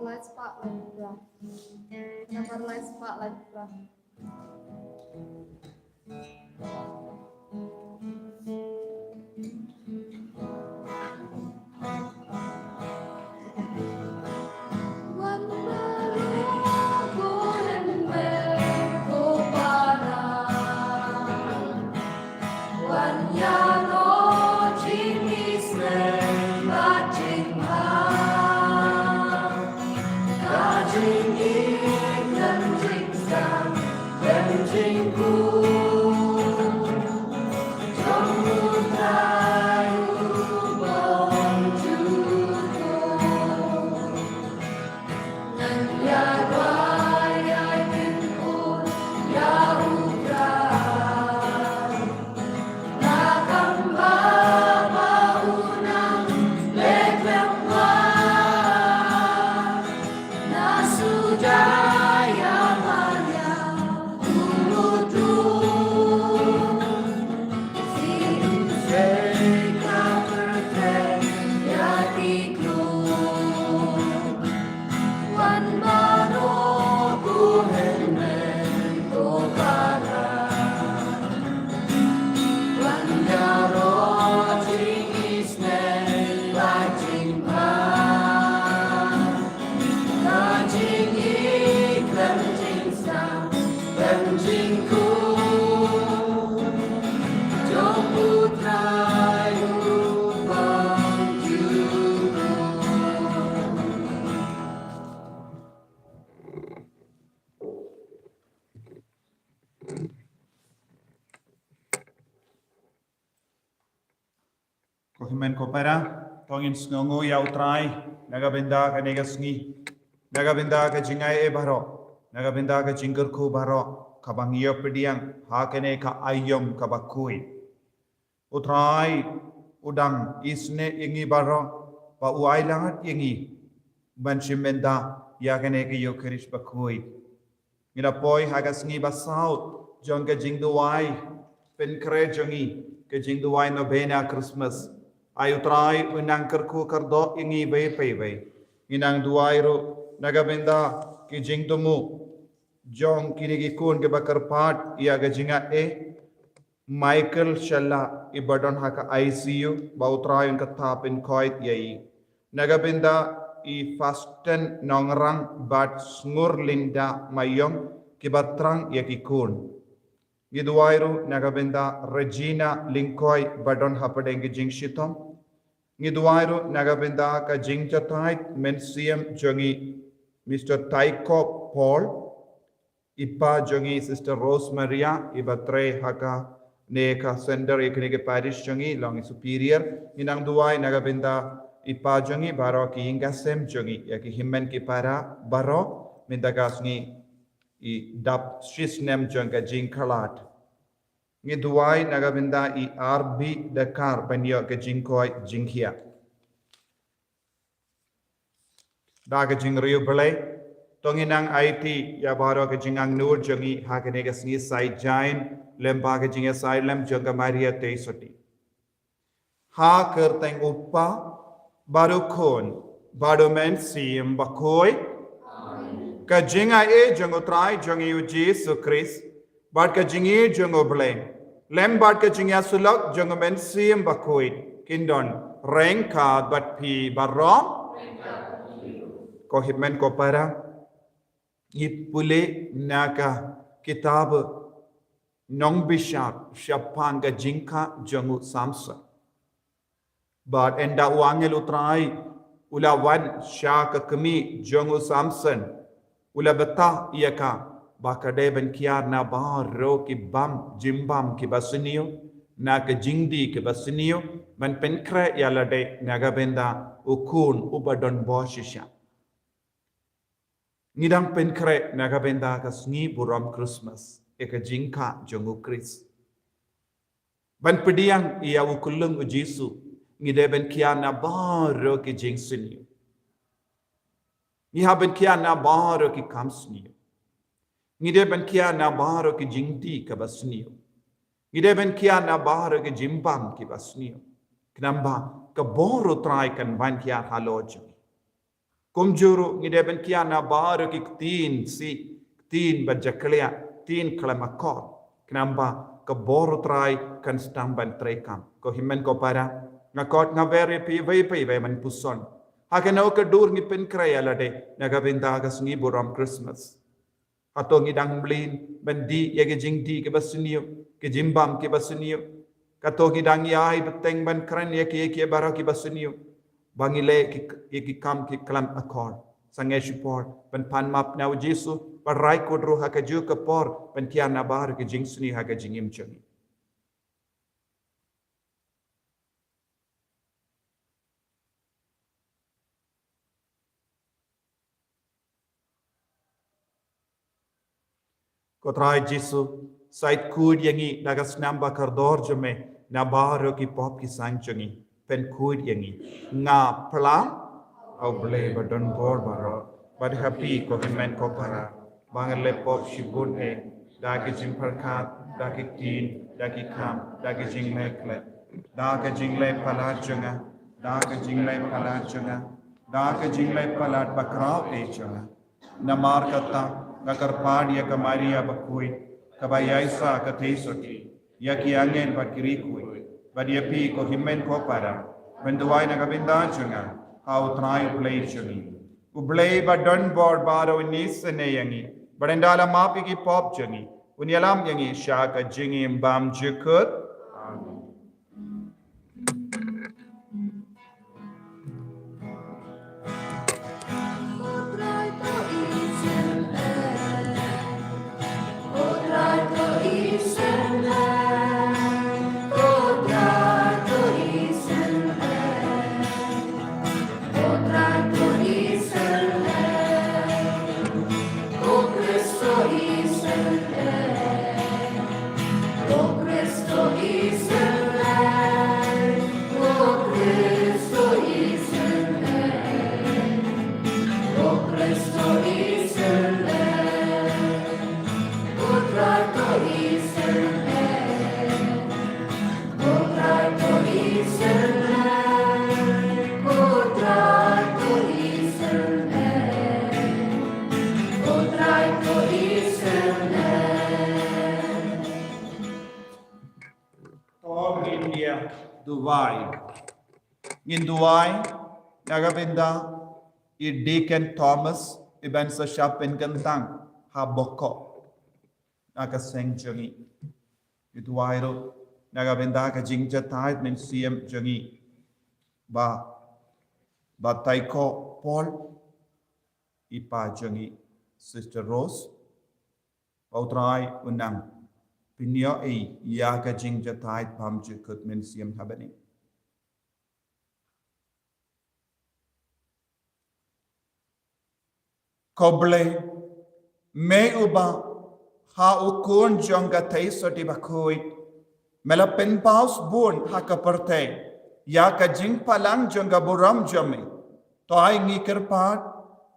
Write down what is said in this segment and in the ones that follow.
lights spotlight, bro. Never light spotlight, bro. Kohimen kopera, tongin snongo yautrai, nagabenda ka negasngi, nagabenda ka jingay e baro, nagabenda ka jingger ko baro, kabang iyo pediang, hakene ka ayom kabakui. Utrai, udang isne ingi baro, pa uai langat ingi, banshimenda, yakene ka yo kirish bakui. Nginapoy hagasngi basaut, jong ka jingduai, penkre jongi, ka jingduai novena Christmas. Ayutrai unang kerku kerdo ingi bay pay bay. Inang duairo nagabenda ki jingtumu jong kinigikun ke bakar part ia gajinga Michael Shalla ibadon haka ICU bautrai un katapin koit yai. Nagabenda I fasten nongrang bat sngur linda mayong kibatrang yakikun. Ngiduairu nagabenda Regina Linkoy badon hapadeng jing shitom. Ngiduairu nagabenda ka jing chatait mensiam jongi Mr. Taiko Paul. Ipa jongi Sister Rose Maria ibatre haka neka sender ikinige parish jongi long superior. Inang duai nagabenda ipa jongi baro ki ingasem jongi yaki himmen ki para baro mindagasngi I dap shisnem jangka jing kalat. Ngi duai nagabinda I RB Dakar banyo ke jing koi jing hia. Daga jing riu belai. Tonginang IT ya baro ke jingang nur jangi hakene ke sni sai jain lemba ke jinga sai lem jangka Maria Teisoti. Ha kerteng upa baru kon baru men sim bakoi. Ka jinga jango trai jangi u Jesu Christ bad ka jingi jango bleng lem bad ka jingya sulak jango men sim bakoi kindon reng ka bat pi barom ko hitmen ko para ipule naka kitab nong bishak shapan ka jingka jango samsa bad enda wangel utrai ulawan shaka kami jango samson Ula betah ia ka bakade ben kiar na baro ki bam jimbam ki basunio na ke jingdi ki basunio man penkre ya lade naga benda ukun ubadon boshisha ngidang penkre naga benda ka sngi buram Christmas e ka jingka jongu Chris ban pediang ia ukulung u Jesu ngide ben kiar na baro ki jingsunio Ni haben kia na baro ki kamsniyo. Ngide ben kia na baro ki jingti ka basniyo. Ngide ben kia na baro ki jimbam ki basniyo. Knamba ka boro try kan ban kia halojo. Kumjuru ngide ben kiana baru ki tin bajaklia tin kalamakor kenamba ke boru trai kan stamban trekam ko himen ko para ngakot ngaveri pi man puson hakeno ke dur ngi pen kraya lade naga binda ga sungi buram Christmas atau ngidang blin bendi ya ke jingdi ke basunio ke jimbam ke basunio kato ngidang yai beteng ban kran ya ke bara ke basunio bangile ki kam ki klam akor sange support ban pan map na Jesu parai kodro ha ka ju ka por ban kiana bar ke jing suni ha ka jingim chani ko trai Jesu sait kud yangi nagas namba kardor jame na bar ki pop ki sang changi pen kud yangi nga plam au ble badon bor baro bad happy ko himen ko para bangale pop shibun e dagi jing parkat dagi tin dagi kam dagi jing lekle dagi jing le palat chunga dagi jing le palat chunga dagi jing le palat bakrao e chunga namar kata nakar pad ya kamaria bakui kabayai sa ka teisoti ya ki angen bakiri kui badia pi ko himen ko para benduai na kabinda chunga how try play chungi ublay ba don board baro ni sene yangi barendala mapi ki pop chungi unyalam yangi shaka jingi mbam jukut India Dubai in Dubai nagabinda I Deacon Thomas iban sa shop in Kantang haboko nakaseng jangi I Dubai ro nagabinda ka jingja tait men siem jangi ba taiko Paul ipa jangi Sister Rose pautrai unang pinyo ya ka jingja tait pam jikut men siem habani Koble me uba ha ukun jonga taisoti bakui mela pen paus bun ha kaparte ya ka jing palang jonga buram jame to ai ngi kerpat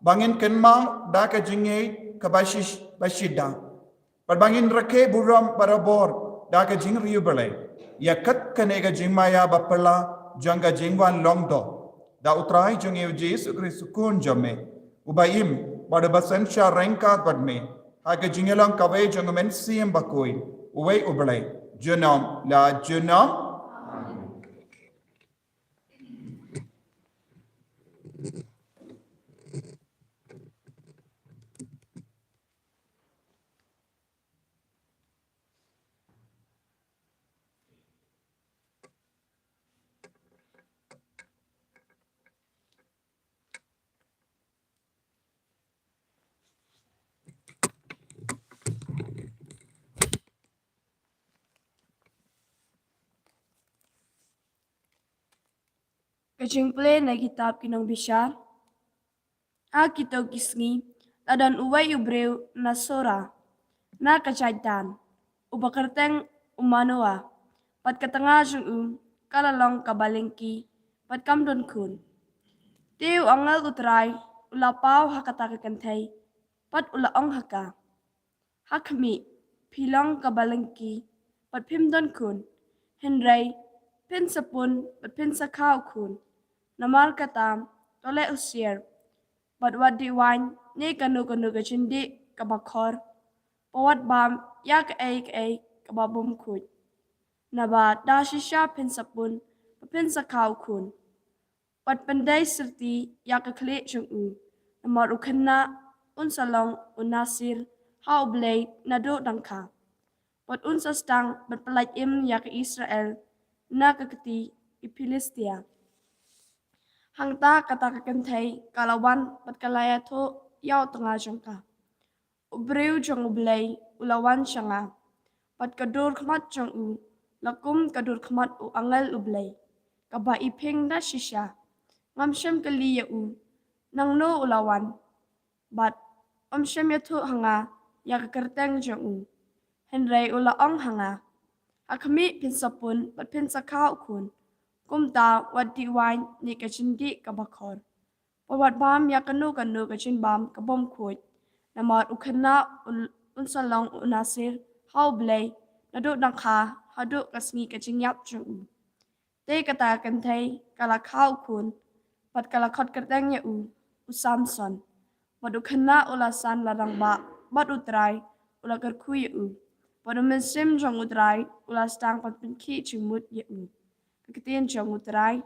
bangin kenma da ka jinge ka bashish bashida par bangin rake buram barabor da ka jing riubale ya kat kanega jingmaya bapala jonga jingwan longdo da utrai jonge Jesus Christ kun jame ubaim pada basan sya rengkat badme haga jingelang kawai jongamen siem bakoi uwei ubalai junam la junam Kajing play na kitab kinong bisyar. Kitog kisngi, tadan uway ubrew na sora, na kachaitan, ubakarteng umanoa, pat katanga siyong kalalong kabalingki, pat kamdon kun. Tiw angal utray, ulapaw hakatakakantay, pat ulaong haka. Hakmi, pilong kabalingki, pat pimdon kun, henray, pinsapun, pat pinsakaw kun. Namal katam, tole usier, But what di wine, ne kanu ka chindi ka bakor. Pawat bam ya ka bum kuj. Naba da shisha pensapun, pensakaw kun. Pat pandai serti ya ka kle chung Namar ukana unsalong unasir hau blay nado dangka. Pat unsastang berpelaj ya ka Israel na kakati ipilistia. Hangta kata kakantai kalawan pat kalaya to yau tengah jangka. Ubreu jang ublay ulawan syanga. Pat kadur kmat jang lakum kadur kmat angal ublay. Kaba iping da shisha. Ngamsyam kali nang no ulawan. Bat omsyam yatu hanga ya kakerteng jang Henry ulaong hanga. Akami pinsapun pat pinsakaw kun. Kumta wadi wine ni kachindi kabakor. Pawat bam ya kanu kachin bam kabom kuj. Namar ukana unsalong unasir hau blay naduk dangka haduk kasngi kachin yap jung Te kata kantay kalakaw kun pat kalakot kerteng ya Samson. Pat ukana ulasan ladang ba bat utray ula kerkuy Pat umensim jong utray ulas tang pat pinki chumut ya Kekitin jong utray.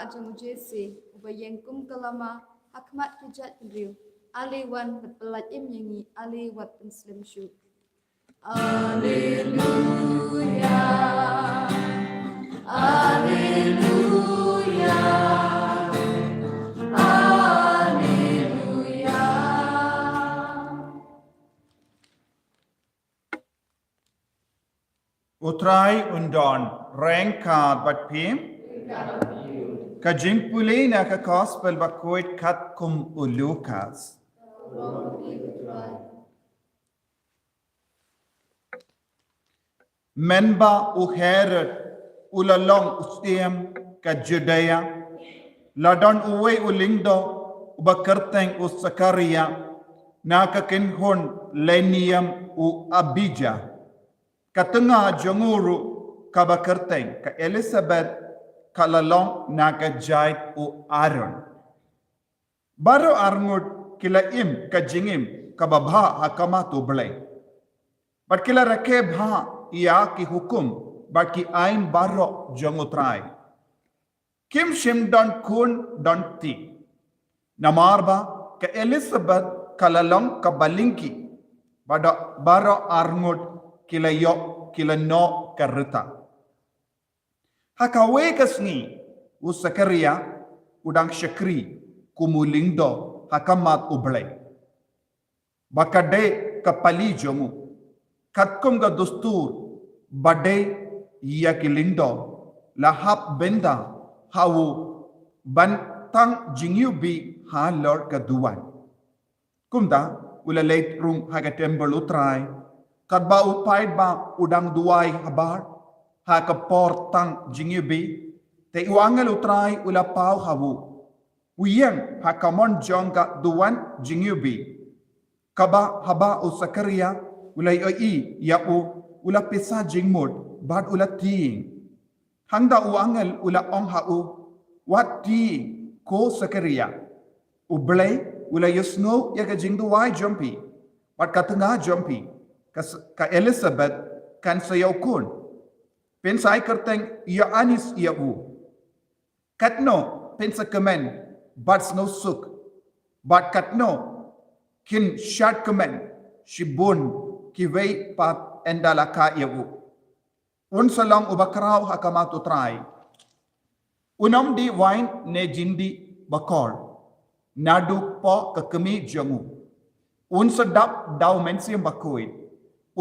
Jeng Jesse, ubayeng kum kalama, hakmat hijat riu, ali wan berpelat nyanyi, ali wat penslim syuk. Alleluia, Alleluia, Alleluia. Utray undon rengkat bat pim. Kajing pulay na ka gospel bakoit kat kum ulukas. Menba u Herod ulalong usiem ka Judea. Ladon uwe ulingdo ubakerteng u Sakaria na kakinhon Lenium u Abijah. Katengah jenguru kabakerteng ka Elizabeth kalalong nakajait u Aaron. Baru arngut kila im kajingim kababha hakama tu belai. Bat kila rakeb ha ia ki hukum bat ki ain barok jangutrai. Kim shim don kun don ti. Namarba ke Elizabeth kalalong kabalingki. Bada baro arngut kila yok kila no karita. Hakawe kasni usakaria udang syakri kumulingdo hakamat ublay. Bakade kapali jomu katkum ga dustur bade iya kilindo lahap benda hawu bantang jingyubi halor kaduan. Kumda ulalait rung haga tembel utrai kadba upaid ba udang duai habar haka portang jingyubi te uangel utrai ulapau hawu uyang hakamon jongga duan jingyubi kaba haba usakaria ulai oi ya u ula pisa jingmud bad ula ting hangda uangel ula ong ha u wat ti ko sakaria ublay ula yusno ya ka jingduai jompi wat katanga jompi ka Elizabeth kan sayokun pensai kerteng ia anis ia u katno pensa kemen but no suk but katno kin shat kemen shibun kiwei pat endalaka ia u un salong ubakrau hakamatu trai unom di wine ne jindi bakor nadu po kekemi jamu un sedap dau mensiam bakoi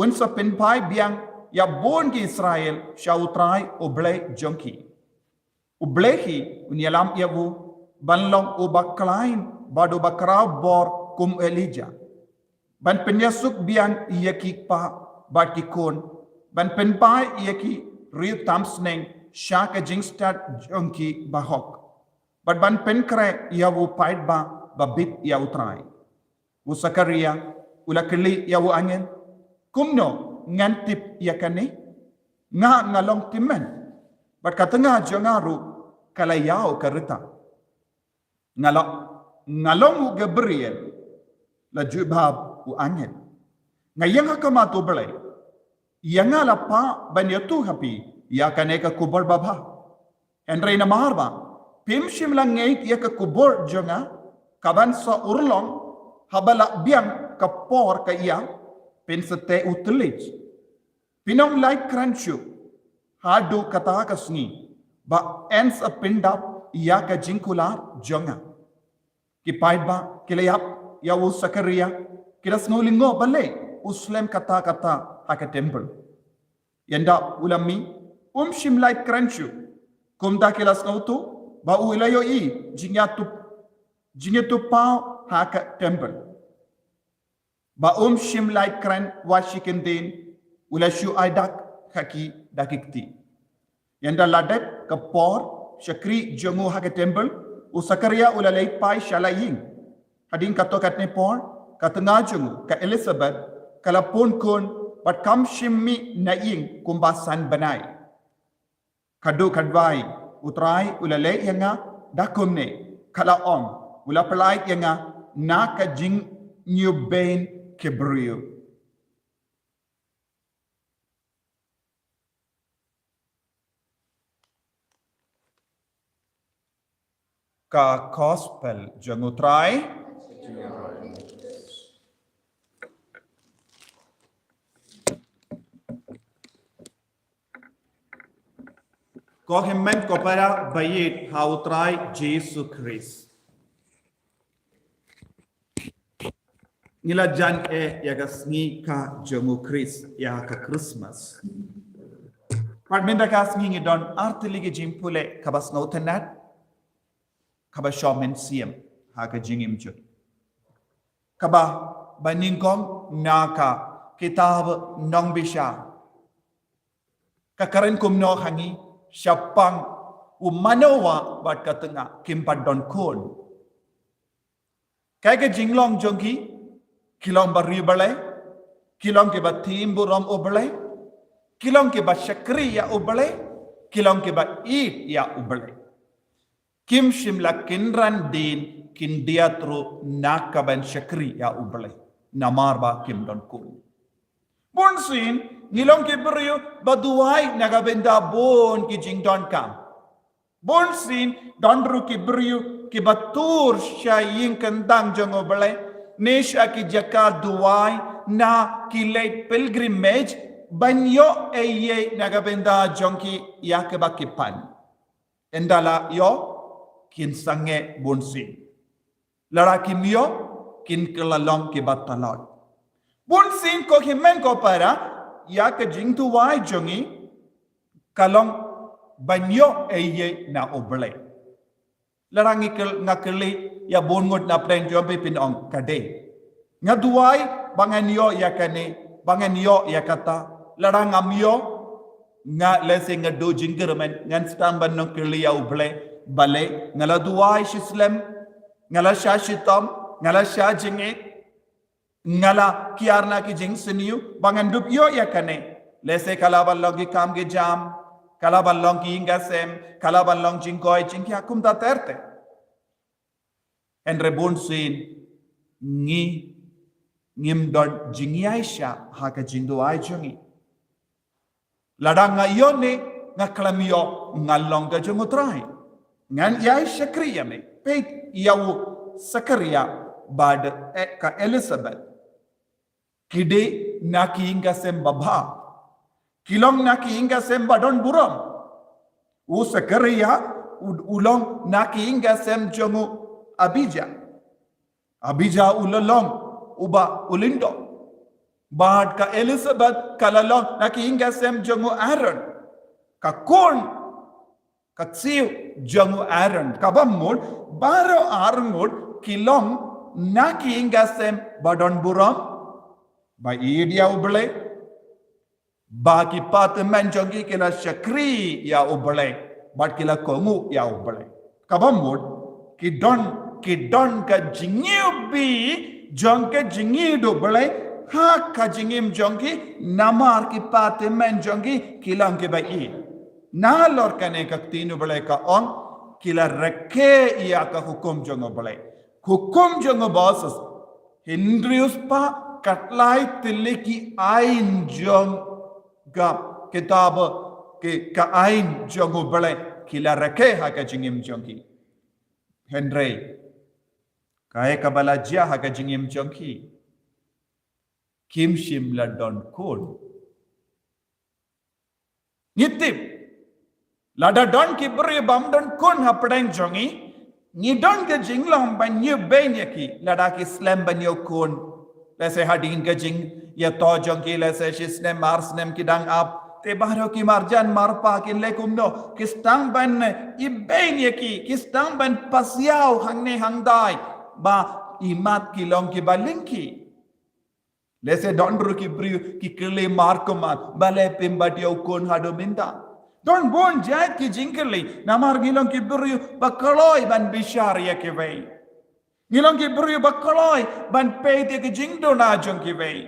un sa penpai biang ya bon ki Israel shautrai oblay jonki ublehi unyalam yabu banlong ubaklain badu bakrau bor kum Elijah ban penyasuk biang iyaki pa batikon ban penpai iyaki riu tamsneng shaka jingstad jonki bahok ban penkre yawu paid ba babit yautrai usakaria ulakeli yawu angin kumno ngantip yakane nga ngalong timen bat katanga jangaru kalayao karita ngalong Gabriel la jubab u angel ngayang hakamato belai yanga la pa banyatu hapi yakane ka kubur baba enre na marba pim shim lang ngait ya ka kubur janga kaban sa urlong habala biang ka por ka iya pensate utlij pinong like crunchu hadu kata kasni ba ends a pindap iya ka jinkular jonga ki paidba kilayap ya u sakaria kiras ngulingo bale uslem kata haka temple yanda ulami shim like crunchu kumda kilas ngautu ba u ilayo i jinyatu pau haka temple ba shim like kran washikin din ula shu aidak haki dakikti yanda ladep kapor shakri jongu haka temple usakaria ula lay pai shalaying hading katokat ne por katanga jongu ka Elizabeth kalapon kon pat kam shimmi naing kumbasan banai kadu kadwai utrai ula lay yanga dakumne kala om ula pelai yanga naka jing new bain kebrio ka gospel jangutrai ko himmen ko para bayit hautrai Jesus Christ nila jan yagasngi ka jamu Christ ya ka Christmas Parminda kasngi ngidon artiligi jimpule kabas nautanat kaba shomen siem haka jingim jut kaba baningkong naka kitab nong bisha kakarin kumno hangi syapang umanowa bat katanga kimpat don kon kaya jinglong jongki kilong bari balai kilong ke batim buram obalai kilong ke basyakri ya obalai kilong ki ba eat ya ubale kim shimla kinran din kin diatru nakaban shakri ya ubale namar ba kim don kul bonsin ngilong ki brio baduai nagabenda bon ki jingdon kam bonsin donru ki brio ki batur shayin kandang jongo bale nesha ki jakar duai na ki late pilgrimage banyo eye nagabenda jonki yakebakipan endala yo kin sange bonsin laraki mio kin kelalong ki batalot bonsin ko himen ko para yak jingtu wai jongi kalong banyo eye na oble larangi kel ngakeli ya bongot na pren jombe pinong kade ngaduai banganyo yakane banganyo yakata larang amyo nga lese nga do jingermen ngan stamban no keli ya oble bale ngala duai shislam ngala shashitam ngala shajinge ngala kiarna ki jing siniu bangan dup yo yakane lese kalabalong ki kam ge jam kalabalong ki ingasem kalabalong jingkoy jingki akum ta terte en rebon sin ngi ngim don jingiaisha haka jindo ai jungi ladang ngayone ngaklamio ngalong ga jungutrai ngan yai shakriya me peit yaw sakaria bad ka Elizabeth kide naki ingasem babha kilong naki ingasem badon buram u sakaria ulong naki ingasem jongu abija ulalong uba ulindo bad ka Elizabeth kalalong naki ingasem jongu Aaron ka kon katsiu jongu Aaron kabamul baro arngud kilong naki ingasem badon buram ba idia ubele baki pat menjongi kila shakri ya ubele bat kila kongu ya ubele kabamud kidon ka jingiubi jonke jingido ubele ha ka jingim jongi namar ki pat menjongi kilang ke bai na lor kane ka tinu ubele ka on kila reke ya ka hukum jong ubele hukum jong bosses Hindrius pa katlai tiliki ain jong ga kitab ke ka ain jong ubele kila reke ha ka jingim jongi Henry kaya kabala jia ha ka jingim jongi kim shim la don kod nitip lada don ki bri bam don kon ha pdang jongi ni don ke jinglong ban yu benyaki lada ki slam ban yo kon lese hadin ke jing ya to jongi lese shisne mars nem ki dang up te bahro ki marjan marpa ki lekumno kistang ban ibenyaki kistang ban pasiao hangne hangdai ba imat ki long ki balinki lese donru ki bri ki kle markomat bale pimbatio kon hado minta don bon jat ki jinkeli namar gilong ki bri bakaloi ban bishar yakevei ngilong ki bri bakaloi ban peite ki jingdo na jong ki vei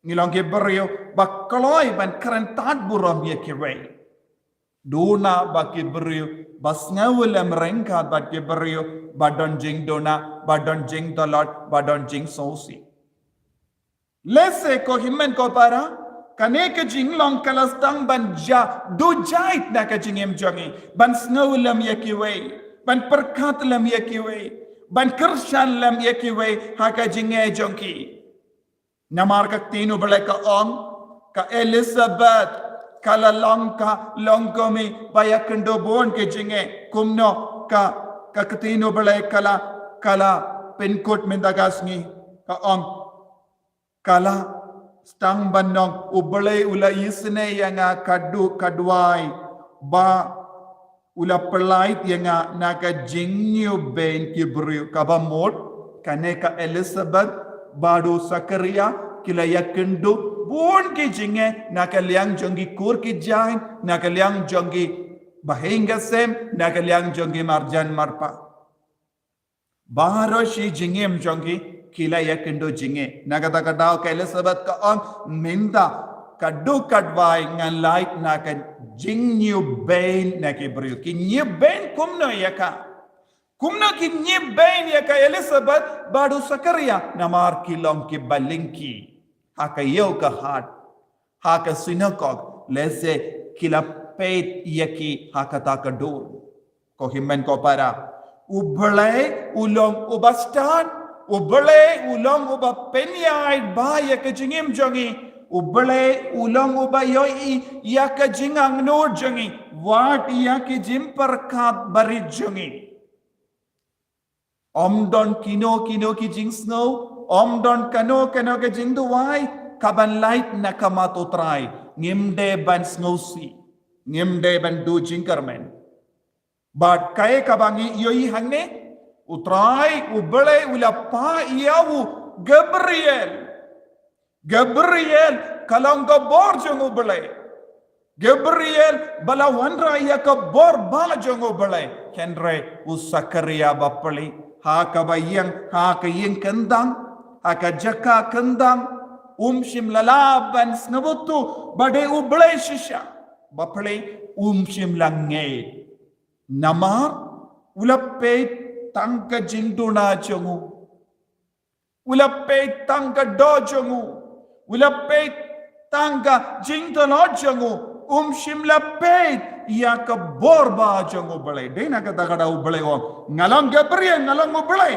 ngilong ki bri bakaloi ban karantat buram yakevei dona baki bri basngawlem rengkat bat ki bri badon jingdo na badon jing dolot badon jing sosi lese ko himen ko para kaneka jinglong kalastang banja do jait na ka jingem jongi ban snowlam yakiway ban perkatlam yakiway ban kershanlam yakiway haka jinge jonki namar ka tinu baleka on ka Elizabeth kala longka longkomi bayakendo bon ke jinge kumno ka katino baleka kala pinkot mendagasngi ka on kala stang banong ubelai ula isne yang kadwai ba ula pelait yang naga jingyu ben kibru kabamot kaneka Elizabeth badu Sakaria kila yakendu bon ki jinge naga liang jongi kur ki jain naga liang jongi bahenga sem naga liang jongi marjan marpa baro shi jingem jongi kila yakindo jinge nagada kadao ka Elizabeth ka on minda kadu kadwai ngan light na ka jing new bain na ki brio ki new bain kumno yaka kumno ki new bain yaka Elizabeth badu sakaria namar kilong ki balinki haka yoga hat haka synagogue lese kila peit yaki haka takadul ko himmen ko para ublay ulong ubastan ublay ulong uba penyai ba yaka jingim jongi ublay ulong uba yoi yaka jingang nur jongi wat yaki jim perkat bari jongi omdon kino ki jing snow omdon kano ke jing duwai kaban light nakamato try ngimde ban snow si ngimde ban du jingkarmen but kay kabangi yoi hangne utray ublay ulapa iyawu Gabriel kalong gabor jong ublay Gabriel balawanra yaka bor ba jong ublay kenre usakaria bapali ha kabayang kendang ha jaka kendang shim lalaban snabutu bade ublay shisha bapali shim lange namar ulape tangka jinduna jongu ulape tangka dojongu ulape tangka jingtolo jongu shim lape yaka borba jongu balai dena kata kada ubalai wong ngalang Gabriel ngalang ubalai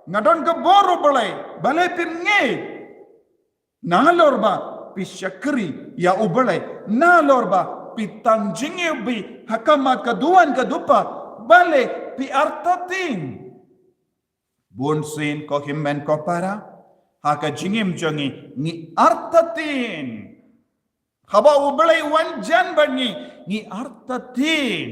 ngadon ke boru balai balai pinge nalorba pishakri ya ubalai nalorba pitang jingibi hakama kaduan kadupa bale pi artatin bonsin ko himmen ko para haka jingim jongi ni artatin haba ublay wan jan bangi ni artatin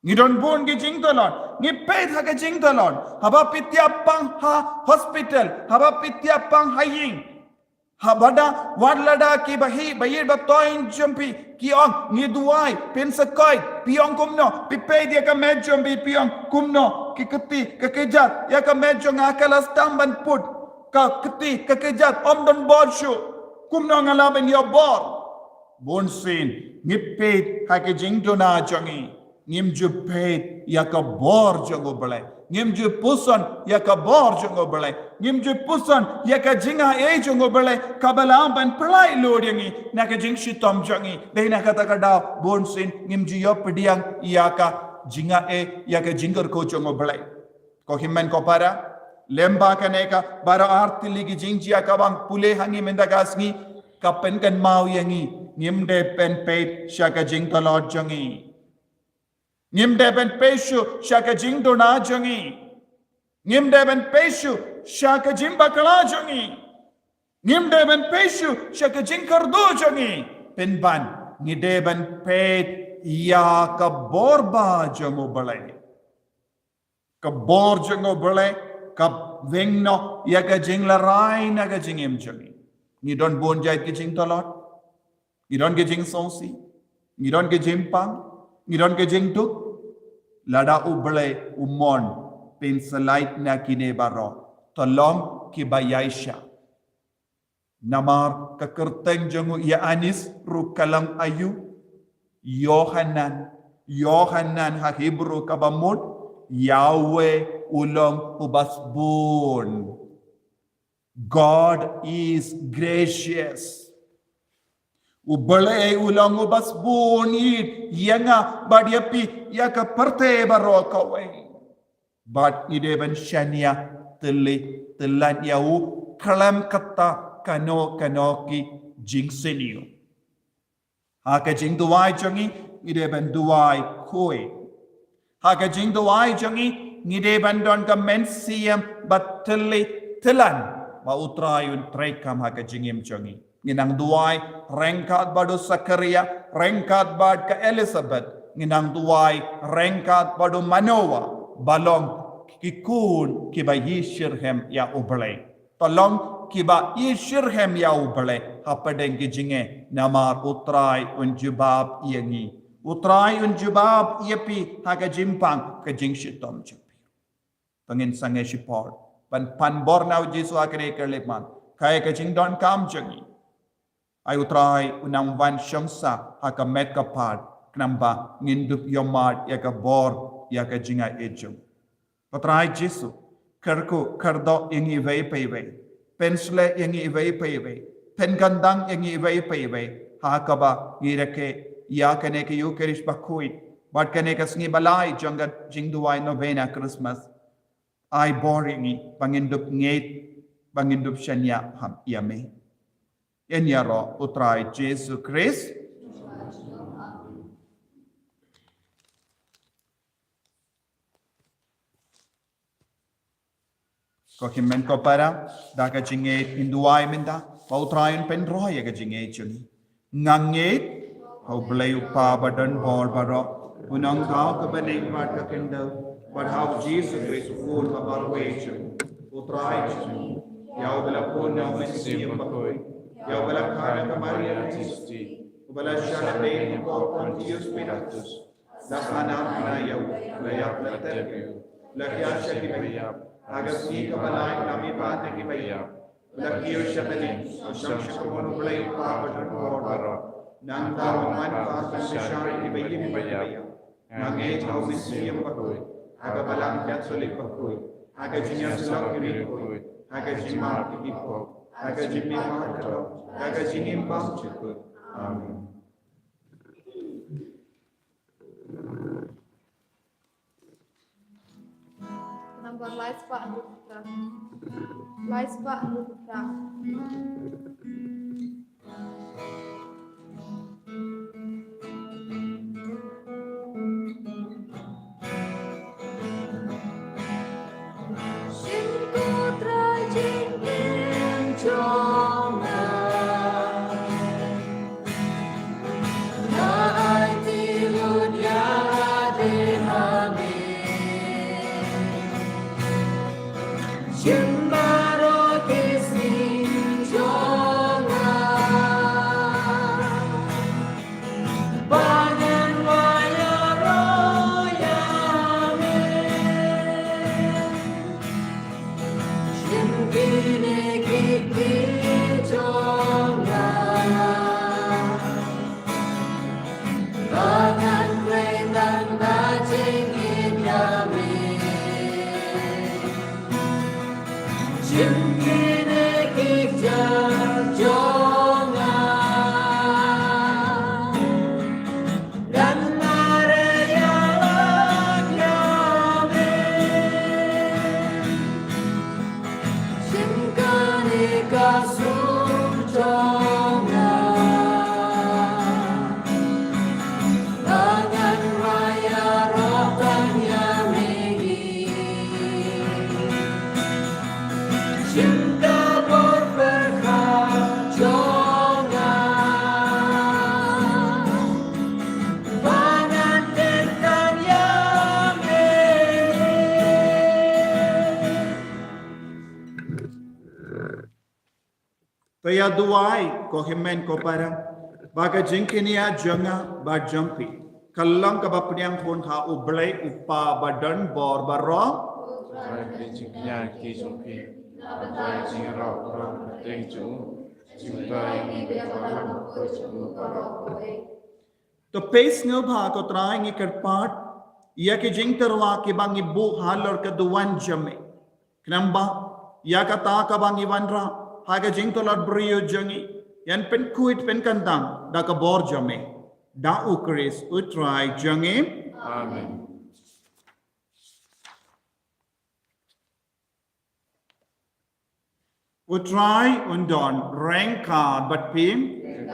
ni don bon gi jing dolon ni pet haka jing dolon haba pitya pang ha hospital haba pitya pang haying habada wadlada ki bahi bayir batoin jumpi ki ong ni duai pensakai piong kumno pipe dia ka mejom bi piong kumno ki keti kekejat ya ka mejong akalas tamban put ka keti kekejat om don borshu kumno ngalaben yo bor bonsin ngipet ha ke jingdona jongi ngim jupet ya ka bor jongo balai ngim ju pusan ya ka bor jongo balai ngim ju pusan ya ka jinga e jongo balai kabalam ban plai lodyangi na ka jing shitom jongi de na ka takada bonsin ngim ju yo pediang ya ka jinga e ya ka jingar ko jongo balai ko himmen ko para lemba kaneka bara artili gi jingji ya ka bang pule hangi mendagasngi kapen kan mau yangi ngim de pen pet shaka jing talot jongi ngim deben peshu shaka jing dona jongi ngim deben peshu shaka jing bakala jongi ngim deben peshu shaka jing kardo jongi penban ngi deben pet ya ka borba jongo balai ka bor jongo balai ka vengno ya ka jing la rai na ka jing em jongi ni don bon jait ki jing talot ni don ke jing sonsi ni don ke jing pang Ngiron ke jing tu lada ublay umon pin salait na kine baro tolong ki bayaisha namar kekerteng jongu ya anis rukalam ayu Yohanan ha Hebrew kabamut Yahweh ulong ubasbun God is gracious Ubalay ulang ubas bunit yanga badiapi yaka parte baroko way but ideben shania telan yau kalam kata kanoki jingseniyo haka jing duwai jongi ideben duwai koi haka jing duwai jongi ideben don ka mensiam but telan wa utrayun trekam haka jingim jongi Nginang duwai rengkat badu Sakaria, rengkat bad ka Elizabeth, nginang duwai rengkat badu Manoa, balong kikun kiba yishirhem ya ublay. Tolong kiba yishirhem ya ublay. Hapadeng kijinge namar utray unjubab yangi. Utray unjubab yapi haga jimpang ka jingshitom chupi. Tangin sange shipor. Pan bor now Jesu akre kerleman. Kaya ka jingdon kam jangi. Ai utrai unang van shamsa haka met kapad knamba ngindup yomad ya ka bor ya ka jinga ejum. Patrai Jesu kerku kerdo ingi vei peiwei. Pensle ingi vei peiwei. Pengandang ingi vei peiwei. Hakaba ngireke ya kane ke yukerish bakuit. But kane ka sngi balai jangat jingduai novena Christmas. Ai boringi pangindup ngeit pangindup shanya ham yame. Enyaro utrai Jesu Christ. Ko himen ko para daga jinge induai minda pautrayan penroya ga jinge chuni nganget how blay upa badan bor baro unang tao ka baneng mat ka kendo but how Jesus Christ full about wage utrai chuni yau bela pun yau mesti pakoi yau bela khana ka Maria Christi ubala shara de ko Pontius Pilatus lakana na yau layak lateru lakya shaki agar si kabalai kami pate ki baya lakio shakali asham shakono blay pa badan boro nang tao man pa shari ki baya nange tao misiyam pakoy aga balang katsolik pakoy aga jinya sulak ki pakoy aga jimar ki po aga jimmi marto aga jinim pam chukut amin. Number lies pa ang putra. Lies pa ang putra. Kaya duai ko himen ko para baga jingkinia janga ba jampi kallang ka bapniang pun ha ublay upa badan bor baro Sai jingkinia ki jumpi sai jingra ro teng chu jingtai ni bewalam ko chu baro to pace no bha ko trai ngi karpat ya ki jingterwa ki bangi bu halor ka duwan jame knamba ya ka ta ka bangi wanra haga jingtolad brio jangi yan pen kuit pen kandang da ka bor jame da ukris utrai jangi amen utrai undon rengka bat pim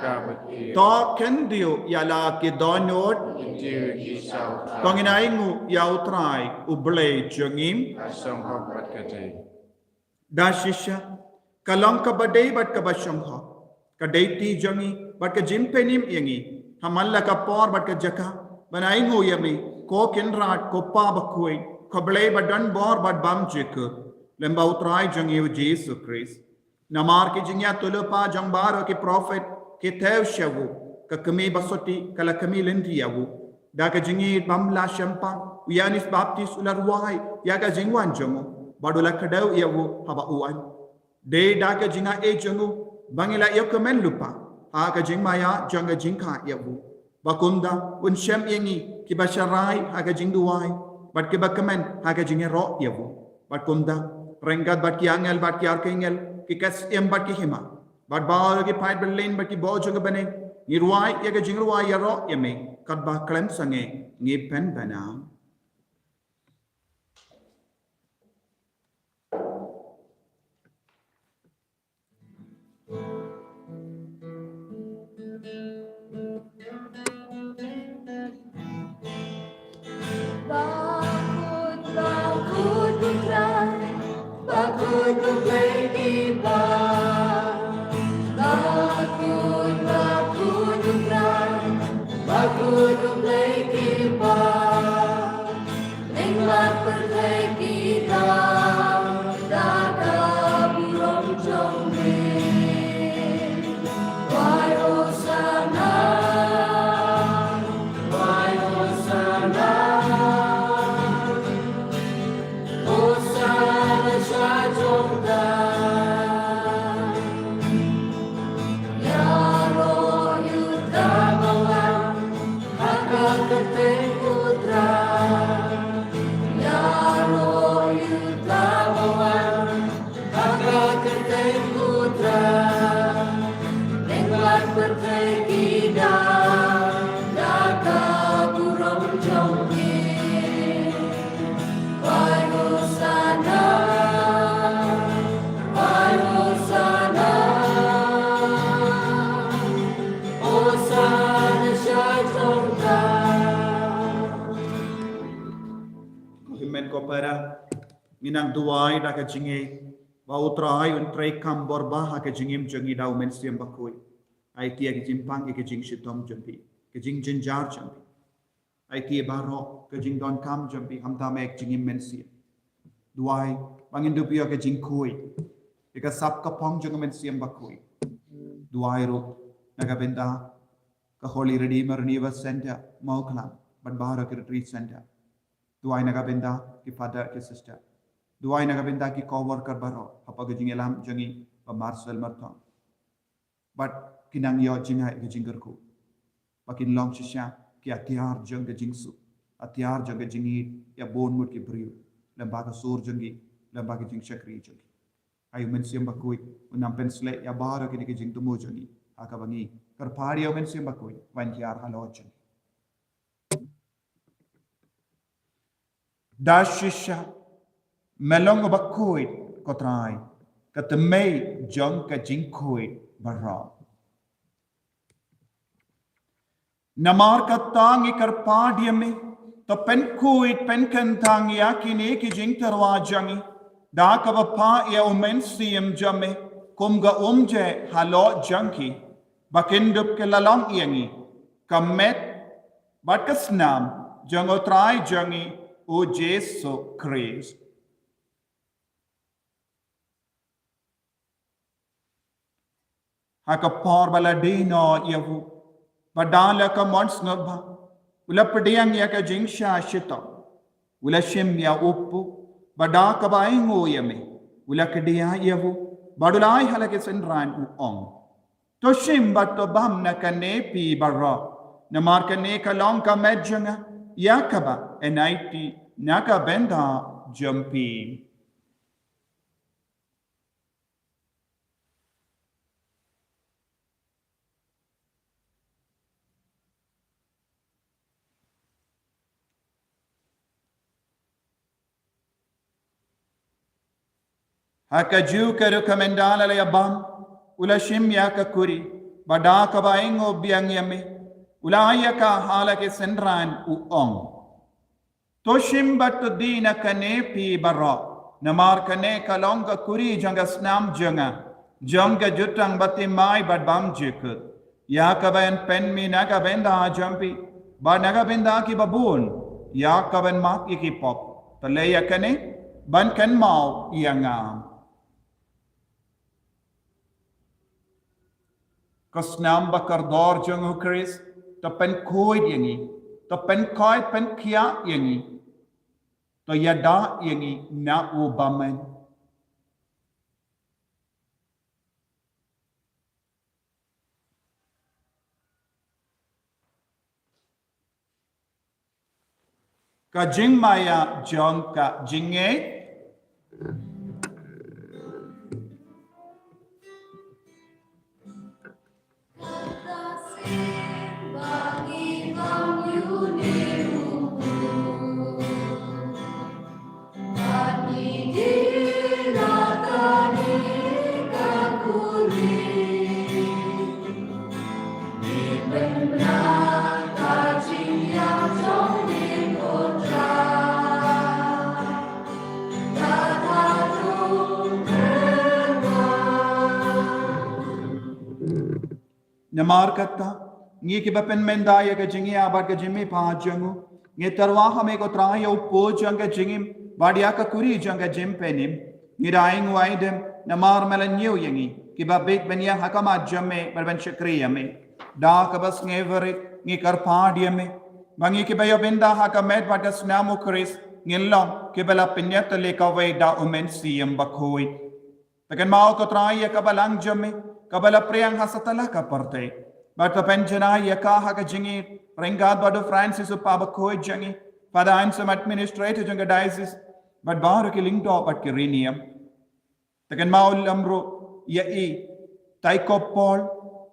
kabati to kendio yala ki donot intiu ki sau tonginai ya utrai ublay jangim asam hopat kate da shisha kalang ka badai bat ka bashangha ka deiti jangi bat ka jimpenim yangi hamalla ka por bat ka jaka banai ngo yami ko kinrat ko pa bakoi ko blai badan bor bat bam jek lemba utrai jangi Jesus Christ namar ki jinya tulupa jangbar ki prophet ki thev shavu ka kami basoti kala kami lendriawu da ka jingi bamla shampa uyanis baptis ularwai ya ka jingwan jangu badula kadau yawu haba uan de daga jinga e jangu bangila yokemen lupa aga jing maya janga jing kha yabu bakunda un shem yengi ki basharai aga jing duai bat ke bakamen aga jing ro yabu bakunda rengat bat ki angel bat ki arkengel ki kas em bat ki hima bat ba ki fight berlin bat ki bo janga bane ni ruai yaga jing ruai ya ro yame kat ba klem sange ngi pen bana Bakut, bakut putra, bakut memiliki bak. Bakut, bakut putra, bakut memiliki bak. Englat perbaiki dah, dah burung jombe. Why Hosanna, why Hosanna. Hosanna Shajongda Ya Roh Yuda Bawan Akan keteng putra Ya Roh Yuda Bawan Akan keteng putra Englat perbaiki dah Daka burung jongki Why Hosanna, why Hosanna, Hosanna Shaitonda. Himen ko para minang duai da ka jinge ba utrai un trai kam borba ha ka jingim jangi da men siam bakoi ai tia ki jimpang ki jing shitom jampi ki jing jinjar jampi ai tia baro ka jing don kam jampi ham ta mek jingim men siam duai bangin du pia ka jing koi ka sap ka pong jang men siam bakoi duai ro naga benda ka holy redeemer niva center mauklam ban bahara ki retreat center duai naga benda ki father ki sister duai naga benda ki co-worker baro apa ke jingelam jangi ba marcel marton but kinang yo jingai ke jingerku pakin long shisha ki atiar jang ke jingsu atiar jang ke jingi ya bon mut ki briu lembaga sur jangi lembaga jing chakri jangi ayu men siam bakui unam pensle ya bara ki jing tumu jangi akabangi karpari yo men siam bakui wan yar halo jangi dashisha melong bakui kotrai katemei jang ka jingkui bara namar ka tangi karpadiame to pen kuit pen kentang yakini ki jing terwa jangi da ka pa ya umen siam jame kumga umje halo janki bakindup ke lalang yangi kamet batkasnam jango trai jangi o Jesu Christ haka por bala dino yavu badala ka mons ngaba ula pediang ya ka jingsha shita ula shim ya uppu bada ka baingo yame ula kedia yavu badulai halake senran u ong to shim batto bam na ka nepi barra na mar ka ne ka long ka medjanga yakaba enaiti naka benda jampi haka juu ka rekomendala le abam ula shim ya ka kuri bada ka baingo biang yame ula ya ka hala ke senran u ong to shim bat dina ka ne pi barra namar ka ne ka longa kuri janga snam janga janga jutang bati mai bad bam jikut ya ka ben pen mi naga benda jampi ba naga benda ki babun ya ka ben mak ki pop to le ya ka ne ban kan mau iangam Kasnam bakar dor jangu Chris to pen koi yangi to pen koi pen kia yangi to yada yangi na ubamen ka jing maya jong ka jinge Namar kata, ngi ki bapen menda ya ka jingi abar ka jimmi pa jangu, ngi tarwa hame ko tra ya upo janga jingim, badia ka kuri janga jim penim, ngi daing waidem, namar melan yu yangi, ki babet benya hakama jamme barban shakriya me, da ka bas ngeverit, ngi karpa me, bangi ki bayo benda hakamet badas namu kris, ngilong ki bala pinyat le ka way da umen siyam bakhoy. Takan mau ko tra ya ka balang jamme, kabala priyang hasatala ka parte but penjana yaka ka jingi ringad badu Francis upaba koi jangi pada ansam administrator janga diocese but bar ki lingdo but ki rinium takan maul amro ya e taiko paul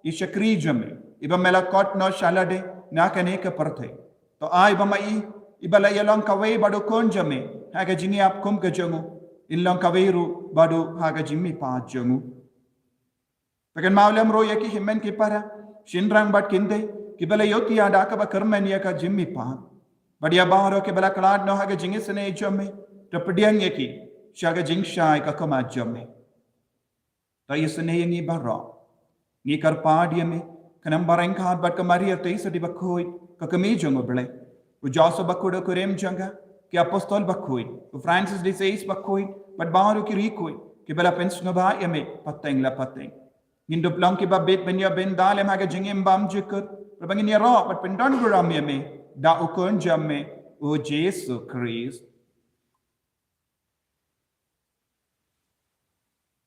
i shakri jame iba melakot no shalade na kane ka parte to ai ba mai ibala yalong kawe badu kon jame ha ka jingi ap kum ka jangu illong kaweru badu ha ka jimmi pa jangu Pakan maulam roya ki himmen ki para shinrang bat kinde ki bala yoti ada ka ba karman ya ka jimmi pa badia baharo ki bala kalad no ha ka jingi sene jamme tapdiang ye ki shaga jing shai ka kama jamme ta yisne ni barra ni kar pa dia me kanam barang ka bat ka maria te sa di bakhoi ka kami jongo bele u jaso bakudo kurem janga ki apostol bakhoi u Francis de Sales bakhoi bat baharo ki rikoi ki bala pensno ba yame pateng la pateng Ngindo plang ki babet benya ben dalem haga jingim bam jikut. Rabangin ya ro pat pendon guram yame da ukon jamme o Jesu Christ.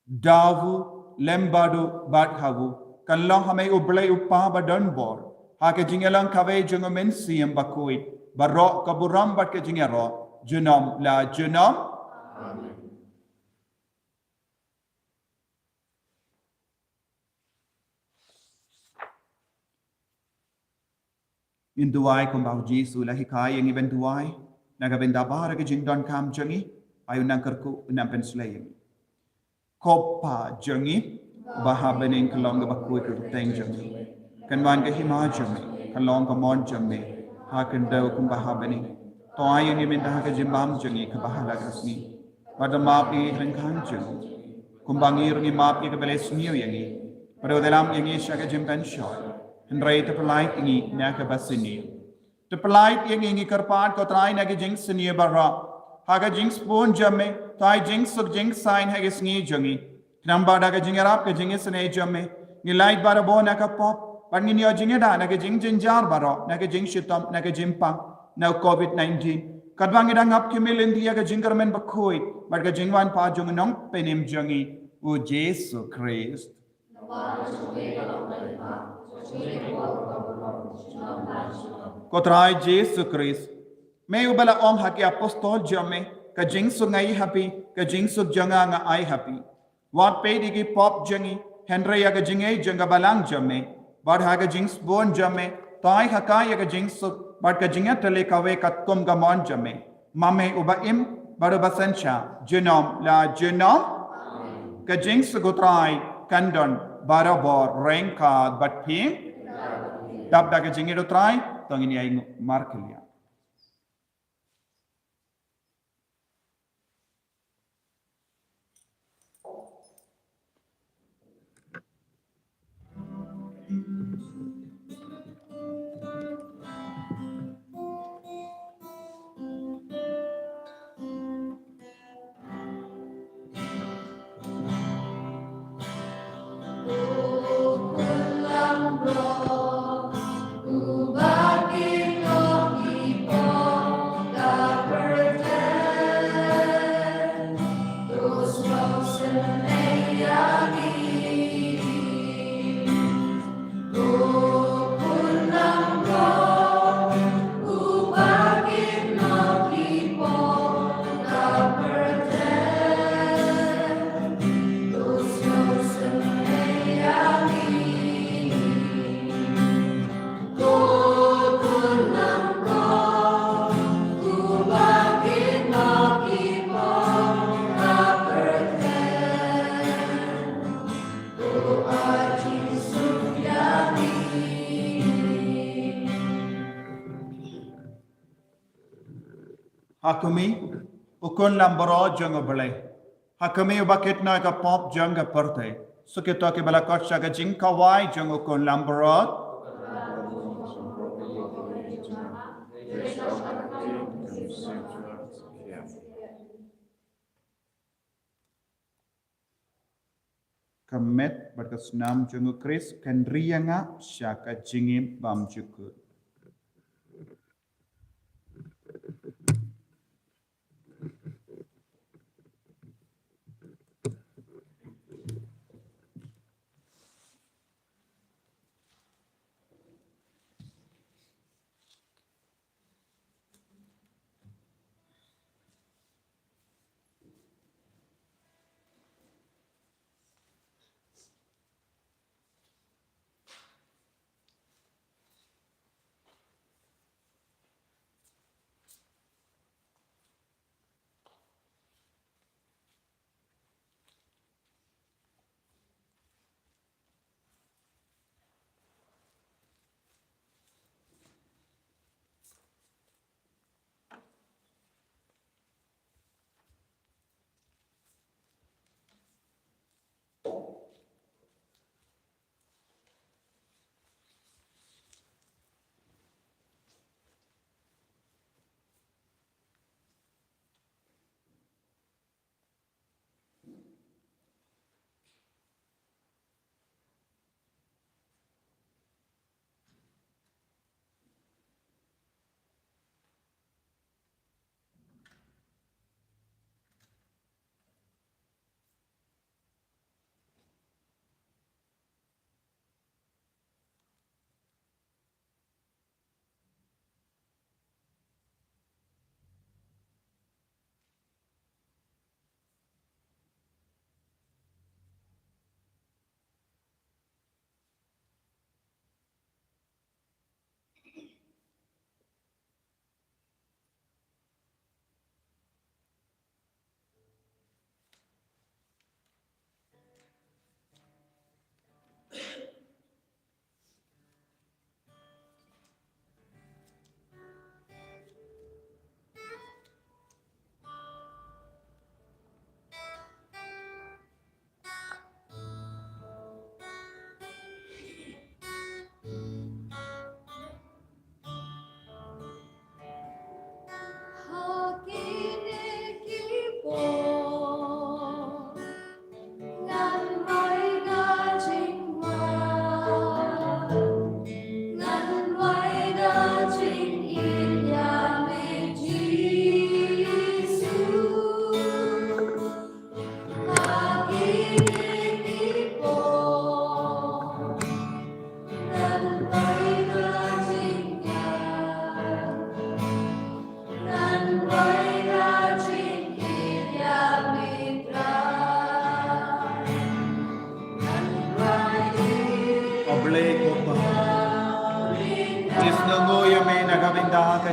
Davu lembadu bat havu kalong hame ublay upa badon bor. Haga jingelang kaway jungomen siyam bakui. Barok kaburam bat ke jingero. Junom la junom. Amen. In duai kung bau Jesu lahi kai yang iben duai naga benda bahara ke jingdon kam jangi ayu nangkerku unam penslay yang kopa jangi baha bening kalong ga bakui ke teng jangi kanwan ke hima jangi kalong ka mon jangi ha kan dau kung baha bening to ayu ni minta ke jimbam jangi ke baha lagasni pada maap ni lengkan jangi kumbangir ni maap ni ke beles niu yangi pada dalam yangi syaga jimpen shoy Hendrai terpelait ini nak basini. Terpelait yang ini kerpan kau try nak jing seni barra. Haga jing spoon jamme, tai jing suk jing sign haga sengi jangi. Kenamba daga jing arab ke jing seni jamme. Ni light bara bo nak pop. Pan ni jing ada nak jing jinjar barra, nak jing shitam, nak jimpang. Now COVID-19. Kadwang idang up kimil India ke jing kermen bakoi. But ke jing wan pa jung nong penim jangi. O Jesu Christ. Kotrai Jesu Christ. May ubala om haki apostol jame ka jingsu ngai happy ka jingsu janga nga ai happy. Wat pe digi pop jangi Henry ya ka jingai janga balang jame. Bad ha ka jings bon jame tai haka ya ka jingsu bad ka jinga tele kawe katkom ga mon jame. Mame uba im baru basencha genom la genom ka jingsu gotrai kandon barabor rengka bat pim dab daga jingido try tangini ay markelia Hakumi ukun lambaro jang oblay. Hakumi ubakit na ka pop jang ka perte. Sukito ke balakot sa ka jing kawai jang ukun lambaro. Kamet berkesnam jang Kris kan rianga syaka jingim bam jukut.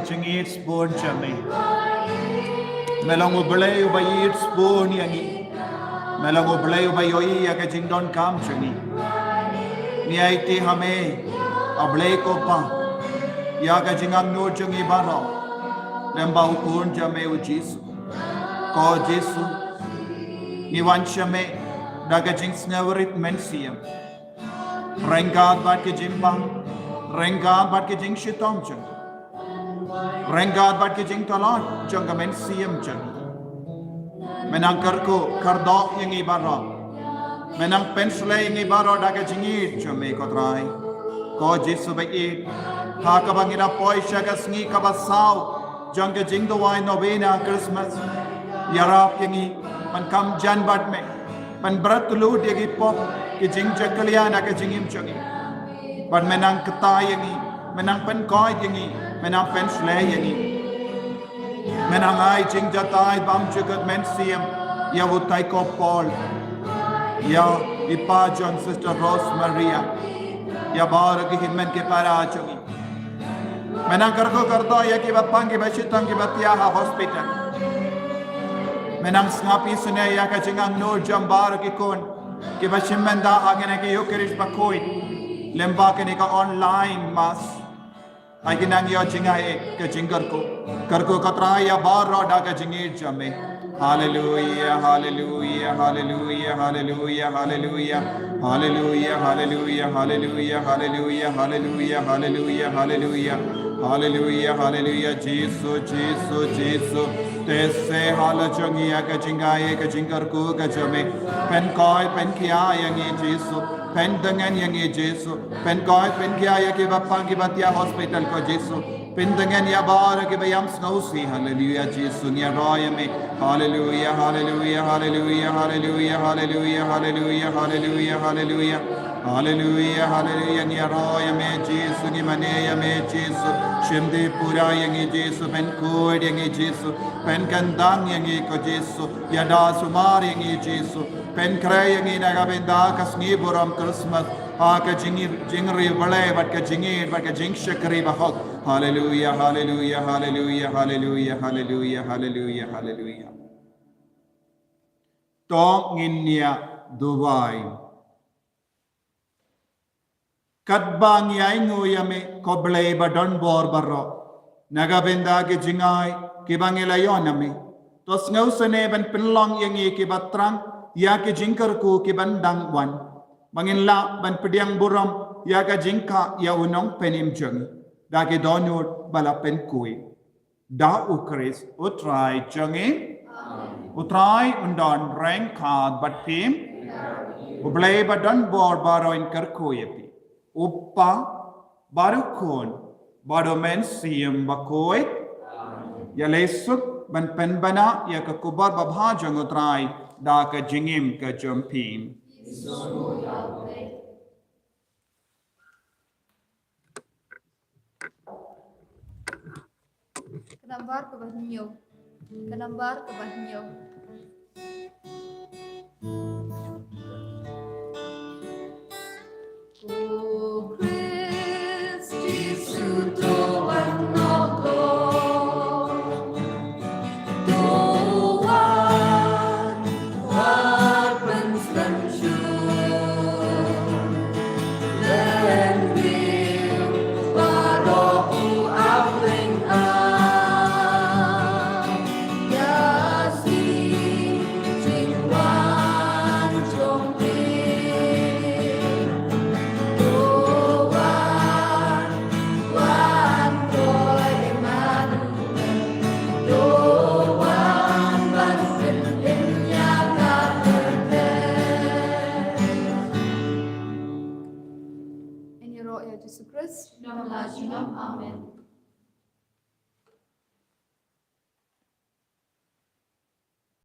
Chingit spoon chami. Melang ublay ubayit spoon yangi. Melang ublay ubayoyi ya jing don kam changi. Niaiti hame ablay ko pa. Ya jingam no changi baro. Lemba ukun chame u Jesu. Ko Jesu. Niwan chame daga jing snaverit mensiam. Rengad bat ke jimba. Rengad bat ke jing shitom changi. Rengad bat ke jing talon jangga men siam jan menang karko kardok yang ibara menang pensle yang ibara daga jingi jame kotrai ko Jesu bai ha ka bangina poisha ka sngi ka basau jangga jing do wai novena Christmas yarap yang man kam jan bat me man berat lu dia gi pop ke jing jakalian ka jingim changi ban menang ketai yang menang pen koi yang menang pensle yang menang ai jing jatai bam jugat mensiam ya utai ko Paul ya ipa John sister Rose Maria ya bar ki himmen ke para chungi menang karko karto ya ki bapang ki bachitang ki batia ha hospital menang snapi sune ya ka jingang no jambar ki kon ki bachimenda agene ki yukirish bakoi lemba ke ni ka online mas Ai kinang yo jingai ke jingkarku. Karku katraya baro da ke jingir jame. Hallelujah, hallelujah, hallelujah, hallelujah, hallelujah, hallelujah, hallelujah, hallelujah, hallelujah, hallelujah, hallelujah, hallelujah, hallelujah, hallelujah, Jesus, Jesus, Jesus. Tese halajongi aga jingai aga jingarku aga jame. Pen koi pen kia yangi Jesus. Pen dengan yangi Jesus. Pen koi pen kia yaki bapang kibatia hospital ko Jesus. Pen dengan ya bar ke bayam snausi. Hallelujah, Jesus. Nia roya me. Hallelujah, hallelujah, hallelujah, hallelujah, hallelujah, hallelujah, hallelujah, hallelujah. Hallelujah, hallelujah, ni roya me Jesus, ni maneya me Jesus. Shimdi pura yangi Jesus, pen koid yangi Jesus, pen kandang yangi ko Jesus, yada sumar yangi Jesus, pen kray yangi nagabenda kasni buram Christmas. Ka jingri balay bat ka jingir bat ka jing shakri bahok. Hallelujah, hallelujah, hallelujah, hallelujah, hallelujah, hallelujah, hallelujah. Tong inya Dubai. Kadbang yai nguyame koblay badon bor barro. Nagabenda ke jingai ke bangilayoname. Tos ngausane ban penlong yangi ke batrang ya ke jingkarku ke bandang wan. Banginla ban pediang buram ya ke jingka ya unong penim jeng. Da ke donut bala pen kui. Da ukris utrai jengi. Utrai undon reng kad bat pim. Ublay badon bor baro in karkuyepi. Uppa barukun badomen siyam bakoit ya lesuk ban penbana ya ke kubar babhajang utrai da ke jingim ke jumpim. Kenambar ke bahnyo. Kenambar ke bahnyo. O Christi suto anogo, doan warmens dan dan bil baroku awling yasi jingwan jompi. In your Lord Jesus Christ, amen.